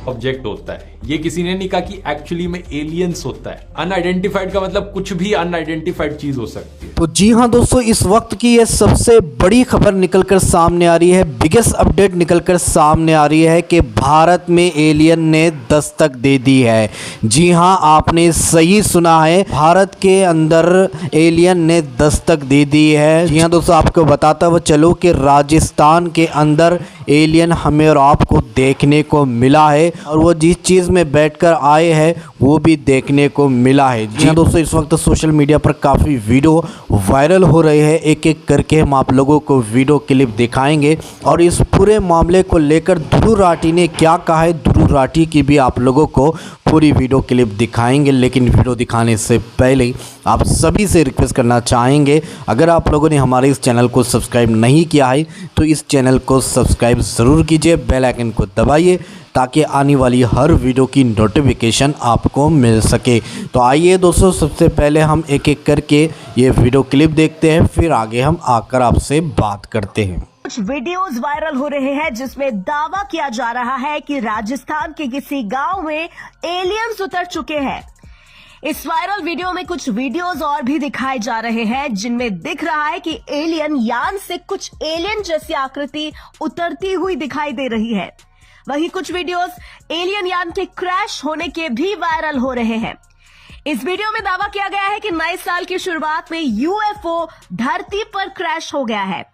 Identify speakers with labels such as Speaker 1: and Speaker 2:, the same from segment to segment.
Speaker 1: Object होता है। ये किसी ने नहीं कहा कि एक्चुअली में एलियंस होता है। अनआइडेंटिफाइड का मतलब कुछ भी अनआइडेंटिफाइड चीज हो सकती है।
Speaker 2: तो जी हाँ दोस्तों, इस वक्त की ये सबसे बड़ी खबर निकलकर सामने आ रही है, बिगेस्ट अपडेट निकलकर सामने आ रही है कि भारत में एलियन ने दस्तक दे दी है। जी हाँ, आपने सही सुना है, भारत के अंदर एलियन ने दस्तक दे दी है। जी हाँ दोस्तों, आपको बताता हुआ चलो कि राजस्थान के अंदर एलियन हमें और आपको देखने को मिला है, और वो जिस चीज़ में बैठकर आए हैं वो भी देखने को मिला है। जी हाँ दोस्तों, इस वक्त सोशल मीडिया पर काफ़ी वीडियो वायरल हो रहे हैं। एक एक करके हम आप लोगों को वीडियो क्लिप दिखाएंगे और इस पूरे मामले को लेकर ध्रुव राठी ने क्या कहा है, ध्रुव राठी की भी आप लोगों को पूरी वीडियो क्लिप दिखाएंगे। लेकिन वीडियो दिखाने से पहले आप सभी से रिक्वेस्ट करना चाहेंगे, अगर आप लोगों ने हमारे इस चैनल को सब्सक्राइब नहीं किया है तो इस चैनल को सब्सक्राइब ज़रूर कीजिए, बेल आइकन को दबाइए ताकि आने वाली हर वीडियो की नोटिफिकेशन आपको मिल सके। तो आइए दोस्तों, सबसे पहले हम एक एक करके ये वीडियो क्लिप देखते हैं, फिर आगे हम आकर आपसे बात करते हैं।
Speaker 3: कुछ वीडियोस वायरल हो रहे हैं जिसमें दावा किया जा रहा है कि राजस्थान के किसी गांव में एलियंस उतर चुके हैं। इस वायरल वीडियो में कुछ वीडियोस और भी दिखाए जा रहे हैं जिनमें दिख रहा है कि एलियन यान से कुछ एलियन जैसी आकृति उतरती हुई दिखाई दे रही है। वहीं कुछ वीडियोस एलियन यान के क्रैश होने के भी वायरल हो रहे हैं। इस वीडियो में दावा किया गया है कि नए साल की शुरुआत में यूएफओ धरती पर क्रैश हो गया है।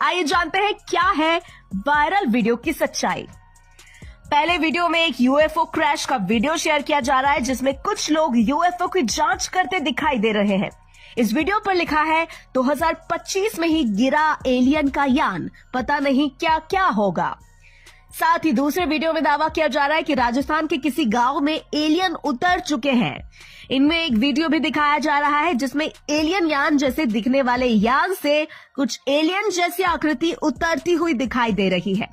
Speaker 3: आइए जानते हैं क्या है वायरल वीडियो की सच्चाई। पहले वीडियो में एक यूएफओ क्रैश का वीडियो शेयर किया जा रहा है जिसमें कुछ लोग यूएफओ की जांच करते दिखाई दे रहे हैं। इस वीडियो पर लिखा है 2025 में ही गिरा एलियन का यान, पता नहीं क्या क्या होगा। साथ ही दूसरे वीडियो में दावा किया जा रहा है कि राजस्थान के किसी गांव में एलियन उतर चुके हैं। इनमें एक वीडियो भी दिखाया जा रहा है जिसमें एलियन यान जैसे दिखने वाले यान से कुछ एलियन जैसी आकृति उतरती हुई दिखाई दे रही है।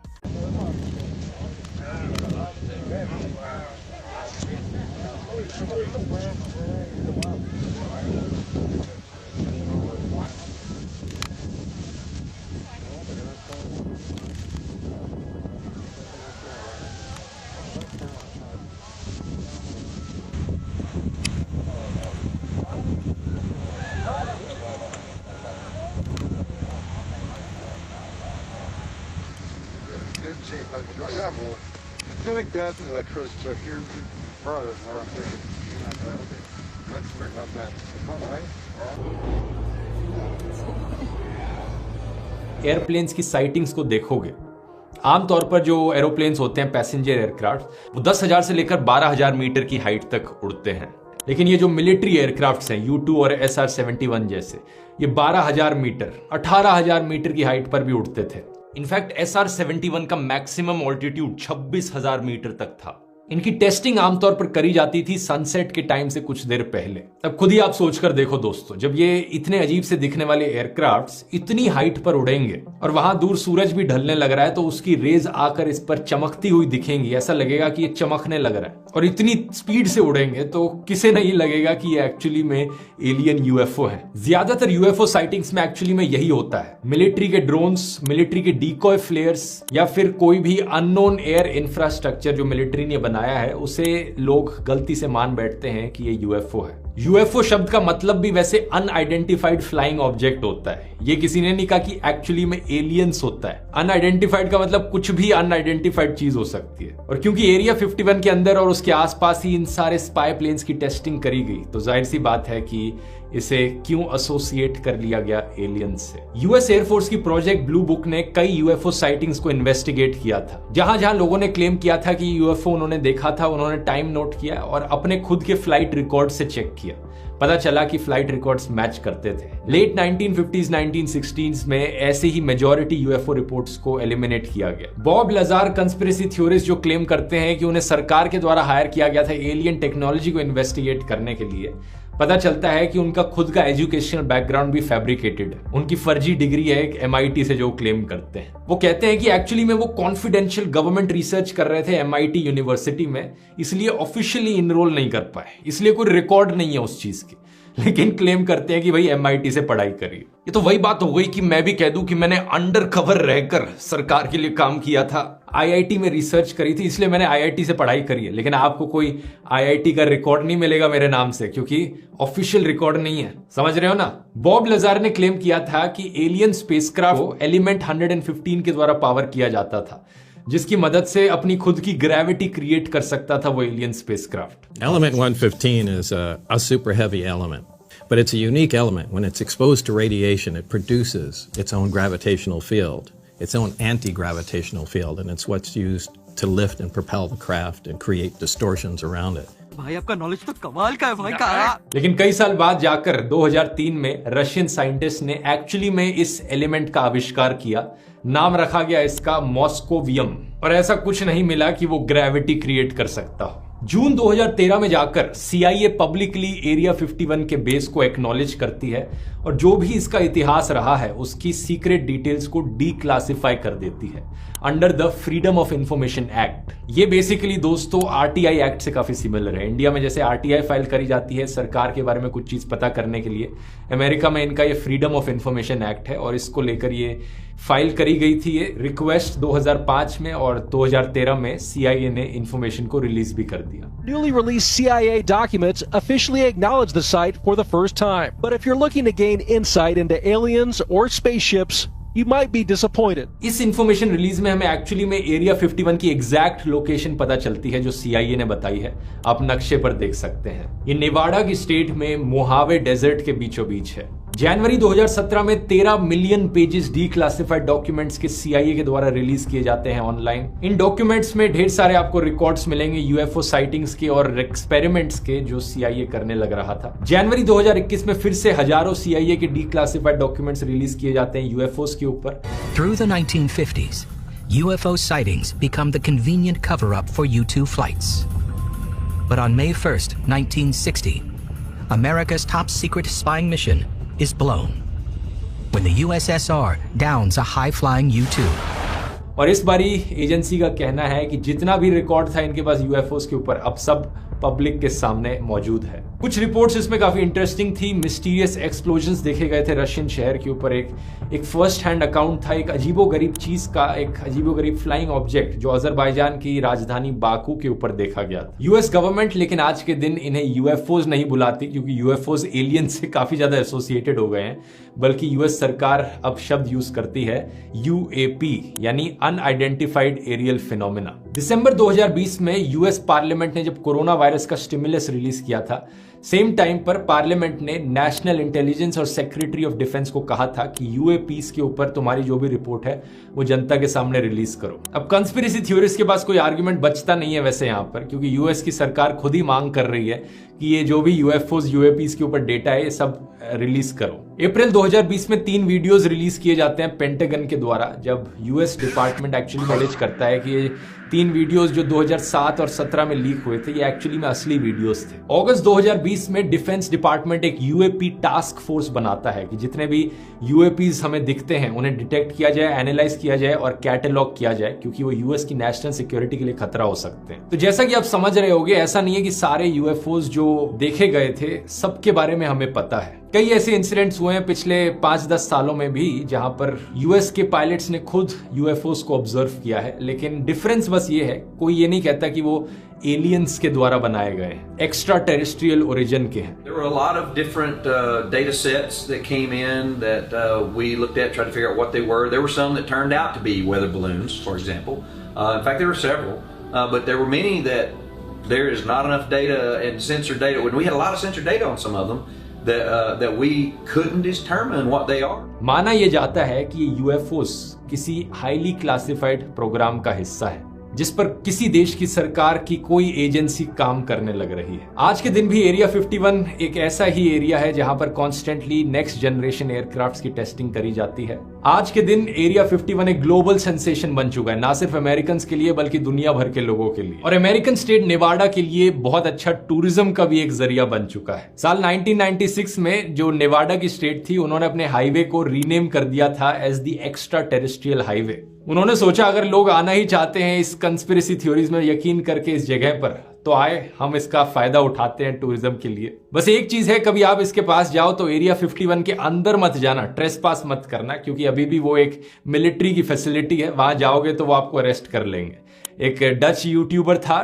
Speaker 4: I think that's an electricity, but here's the brother. Let's bring up that. All right.
Speaker 1: Airplanes की साइटिंग्स को देखोगे, आमतौर पर जो एरोप्लेन्स होते हैं पैसेंजर एयरक्राफ्ट, वो 10,000 से लेकर 12,000 मीटर की हाइट तक उड़ते हैं। लेकिन ये जो मिलिट्री एयरक्राफ्ट्स हैं U2 और SR-71 जैसे, ये 12,000 मीटर 18,000 मीटर की हाइट पर भी उड़ते थे। इनफैक्ट SR-71 का मैक्सिमम ऑल्टीट्यूड 26,000 मीटर तक था। इनकी टेस्टिंग आमतौर पर करी जाती थी सनसेट के टाइम से कुछ देर पहले। अब खुद ही आप सोचकर देखो दोस्तों, जब ये इतने अजीब से दिखने वाले एयरक्राफ्ट्स इतनी हाइट पर उड़ेंगे और वहां दूर सूरज भी ढलने लग रहा है तो उसकी रेज आकर इस पर चमकती हुई दिखेंगी, ऐसा लगेगा कि ये चमकने लग रहा है। और इतनी स्पीड से उड़ेंगे तो किसे नहीं लगेगा कि ये एक्चुअली में एलियन यूएफओ है। ज्यादातर यूएफओ साइटिंग्स में एक्चुअली में यही होता है, मिलिट्री के ड्रोन्स, मिलिट्री के डीकॉय फ्लेयर्स या फिर कोई भी अननोन एयर इंफ्रास्ट्रक्चर जो मिलिट्री ने बनाया है उसे लोग गलती से मान बैठते हैं कि ये यूएफओ है। यूएफओ शब्द का मतलब भी वैसे अनआइडेंटिफाइड फ्लाइंग ऑब्जेक्ट होता है। ये किसी ने नहीं कहा कि एक्चुअली में एलियंस होता है। अनआइडेंटिफाइड का मतलब कुछ भी अनआइडेंटिफाइड चीज हो सकती है। और क्योंकि एरिया 51 के अंदर और उसके आसपास ही इन सारे स्पाई प्लेन्स की टेस्टिंग करी गई तो जाहिर सी बात है कि इसे क्यों एसोसिएट कर लिया गया एलियंस से। यूएस एयरफोर्स की प्रोजेक्ट ब्लू बुक ने कई यूएफओ साइटिंग्स को इन्वेस्टिगेट किया था। जहां जहां लोगों ने क्लेम किया था कि यूएफओ उन्होंने देखा था, उन्होंने टाइम नोट किया और अपने खुद के फ्लाइट रिकॉर्ड से चेक किया। पता चला कि फ्लाइट रिकॉर्ड्स मैच करते थे। लेट 1950s 1960s में ऐसे ही मेजॉरिटी यूएफओ रिपोर्ट्स को एलिमिनेट किया गया। बॉब लजार कंस्पिरेसी थ्योरिस्ट जो क्लेम करते हैं कि उन्हें सरकार के द्वारा हायर किया गया था एलियन टेक्नोलॉजी को इन्वेस्टिगेट करने के लिए, पता चलता है कि उनका खुद का एजुकेशनल बैकग्राउंड भी फैब्रिकेटेड है। उनकी फर्जी डिग्री है एक MIT से जो क्लेम करते हैं। वो कहते हैं कि एक्चुअली में वो कॉन्फिडेंशियल गवर्नमेंट रिसर्च कर रहे थे MIT यूनिवर्सिटी में, इसलिए ऑफिशियली इनरोल नहीं कर पाए, इसलिए कोई रिकॉर्ड नहीं है उस चीज की। लेकिन क्लेम करते हैं कि भाई MIT से पढ़ाई करी। ये तो वही बात हो गई कि मैं भी कह दूं कि मैंने अंडर कवर रहकर सरकार के लिए काम किया था, IIT में रिसर्च करी थी, इसलिए मैंने IIT से पढ़ाई करी है। लेकिन आपको कोई IIT का रिकॉर्ड नहीं मिलेगा मेरे नाम से, क्योंकि ऑफिशियल रिकॉर्ड नहीं है। समझ रहे हो ना? बॉब लजार ने क्लेम किया था कि एलियन स्पेसक्राफ्ट को एलिमेंट 115 के द्वारा पावर किया जाता था, जिसकी मदद से अपनी खुद की ग्रेविटी क्रिएट कर सकता था वो alien spacecraft.
Speaker 5: Element 115 is a super heavy element, but it's a unique element. When it's exposed to radiation, it produces its own gravitational field, its own anti-gravitational field, and it's what's used to lift and propel the craft and create distortions around it.
Speaker 6: भाई आपका knowledge तो कमाल का है भाई का।
Speaker 1: लेकिन कई साल बाद जाकर 2003 में रशियन साइंटिस्ट ने एक्चुअली में इस एलिमेंट का आविष्कार किया। नाम रखा गया इसका मॉस्कोवियम, और ऐसा कुछ नहीं मिला कि वो ग्रेविटी क्रिएट कर सकता हो। जून 2013 में जाकर CIA पब्लिकली एरिया 51 के बेस को एक्नॉलेज करती है और जो भी इसका इतिहास रहा है उसकी सीक्रेट डिटेल्स को डीक्लासिफाई कर देती है under the freedom of information act. ये बेसिकली दोस्तों RTI एक्ट से काफी सिमिलर है। इंडिया में जैसे RTI फाइल करी जाती है सरकार के बारे में कुछ चीज पता करने के लिए, अमेरिका में इनका ये फ्रीडम ऑफ इंफॉर्मेशन एक्ट है और इसको लेकर ये फाइल करी गई थी ये रिक्वेस्ट 2005 में, और 2013 में CIA ने इंफॉर्मेशन को रिलीज भी कर दिया।
Speaker 7: Newly released CIA documents officially acknowledge the site for the first time. But if you're looking to gain insight into aliens or spaceships, you might be disappointed.
Speaker 1: इस information release में हमें actually में area 51 की exact location पता चलती है जो CIA ने बताई है। आप नक्शे पर देख सकते हैं। ये नेवाडा की स्टेट में मोहावे डेजर्ट के बीचों बीच है। जनवरी 2017 में 13 मिलियन पेजेस डीक्लासिफाइड डॉक्यूमेंट्स के CIA के द्वारा रिलीज किए जाते हैं ऑनलाइन। इन डॉक्यूमेंट्स में ढेर सारे आपको रिकॉर्ड्स मिलेंगे UFO साइटिंग्स के और एक्सपेरिमेंट्स के जो CIA करने लग रहा था। जनवरी 2021 में फिर से हजारों CIA के डीक्लासिफाइड डॉक्यूमेंट्स रिलीज किए जाते हैं UFOs के ऊपर।
Speaker 8: Through the 1950s, UFO sightings become the convenient cover-up for U-2 flights. But on May 1st, 1960, America's top secret spying mission is blown when the USSR downs a high-flying U-2.
Speaker 1: और इस बारी agency का कहना है कि जितना भी record था इनके पास UFOs के ऊपर अब सब पब्लिक के सामने मौजूद है। कुछ रिपोर्ट्स इसमें काफी इंटरेस्टिंग थी। मिस्टीरियस एक्सप्लोजन्स देखे गए थे रशियन शहर के ऊपर। एक फर्स्ट हैंड अकाउंट था एक अजीबोगरीब चीज का, एक अजीबोगरीब फ्लाइंग ऑब्जेक्ट जो अजरबैजान की राजधानी बाकू के ऊपर देखा गया था। US गवर्नमेंट लेकिन आज के दिन इन्हें UFOs नहीं बुलाती क्योंकि UFOs एलियन से काफी ज्यादा एसोसिएटेड हो गए हैं, बल्कि US सरकार अब शब्द यूज करती है UAP यानी अनआइडेंटिफाइड एरियल फिनोमेना। दिसंबर 2020 में US पार्लियामेंट ने जब कोरोना वायरस का स्टिमुलस रिलीज किया था, सेम टाइम पर पार्लियामेंट ने नेशनल इंटेलिजेंस और सेक्रेटरी ऑफ डिफेंस को कहा था कि UAPs के ऊपर तुम्हारी जो भी रिपोर्ट है वो जनता के सामने रिलीज करो। अब कंस्पिरेसी थ्योरिस्ट के पास कोई आर्गुमेंट बचता नहीं है वैसे यहाँ पर, क्योंकि US की सरकार खुद ही मांग कर रही है कि ये जो भी UFOs UAPs के ऊपर डेटा है ये सब रिलीज करो। अप्रैल 2020 में 3 वीडियोस रिलीज किए जाते हैं पेंटागन के द्वारा, जब US डिपार्टमेंट एक्चुअली नॉलेज करता है कि ये 3 वीडियोस जो 2007 और 17 में लीक हुए थे ये एक्चुअली में असली वीडियोस थे। अगस्त 2020 में डिफेंस डिपार्टमेंट एक UAP टास्क फोर्स बनाता है कि जितने भी UAPs हमें दिखते हैं उन्हें डिटेक्ट किया जाए, एनालाइज किया जाए और कैटेलॉग किया जाए, क्योंकि वो US की नेशनल सिक्योरिटी के लिए खतरा हो सकते हैं। तो जैसा कि आप समझ रहे होंगे, ऐसा नहीं है कि सारे UFOs जो देखे गए थे सबके बारे में हमें पता है। कई ऐसे इंसिडेंट्स हुए हैं पिछले 5-10 सालों में भी जहां पर US के पायलट्स ने खुद UFOs को ऑब्जर्व किया है, लेकिन डिफरेंस बस ये है, कोई ये नहीं कहता कि वो एलियंस के द्वारा बनाए गए हैं, एक्स्ट्रा टेरेस्ट्रियल ओरिजिन के हैं।
Speaker 9: There were a lot of different data sets that came in that we looked at, tried to figure out what they were. There were some that turned out to be weather balloons, for example. In fact, there were several, but there were many that there is not enough data and sensor data. When we had a lot of sensor data on some of them, that we couldn't determine what they are.
Speaker 1: माना यह जाता है कि ये UFOs किसी highly classified programme का हिस्सा है जिस पर किसी देश की सरकार की कोई एजेंसी काम करने लग रही है। आज के दिन भी एरिया 51 एक ऐसा ही एरिया है जहां पर कॉन्स्टेंटली नेक्स्ट जनरेशन एयरक्राफ्ट्स की टेस्टिंग करी जाती है। आज के दिन एरिया 51 एक ग्लोबल सेंसेशन बन चुका है, ना सिर्फ अमेरिकन के लिए बल्कि दुनिया भर के लोगों के लिए, और अमेरिकन स्टेट नेवाडा के लिए बहुत अच्छा टूरिज्म का भी एक जरिया बन चुका है। साल 1996 में जो नेवाडा की स्टेट थी उन्होंने अपने हाईवे को रीनेम कर दिया था as the extraterrestrial highway. उन्होंने सोचा अगर लोग आना ही चाहते हैं इस कंस्पिरेसी थ्योरीज में यकीन करके इस जगह पर, तो तो आए, हम इसका फायदा उठाते हैं टूरिज्म के लिए। बस एक चीज है, कभी आप इसके पास जाओ तो एरिया 51 के अंदर मत जाना, ट्रेसपास मत करना, क्योंकि अभी भी वो एक मिलिट्री की फैसिलिटी है। वहां जाओगे तो वो आपको अरेस्ट कर लेंगे। एक डच यूट्यूबर था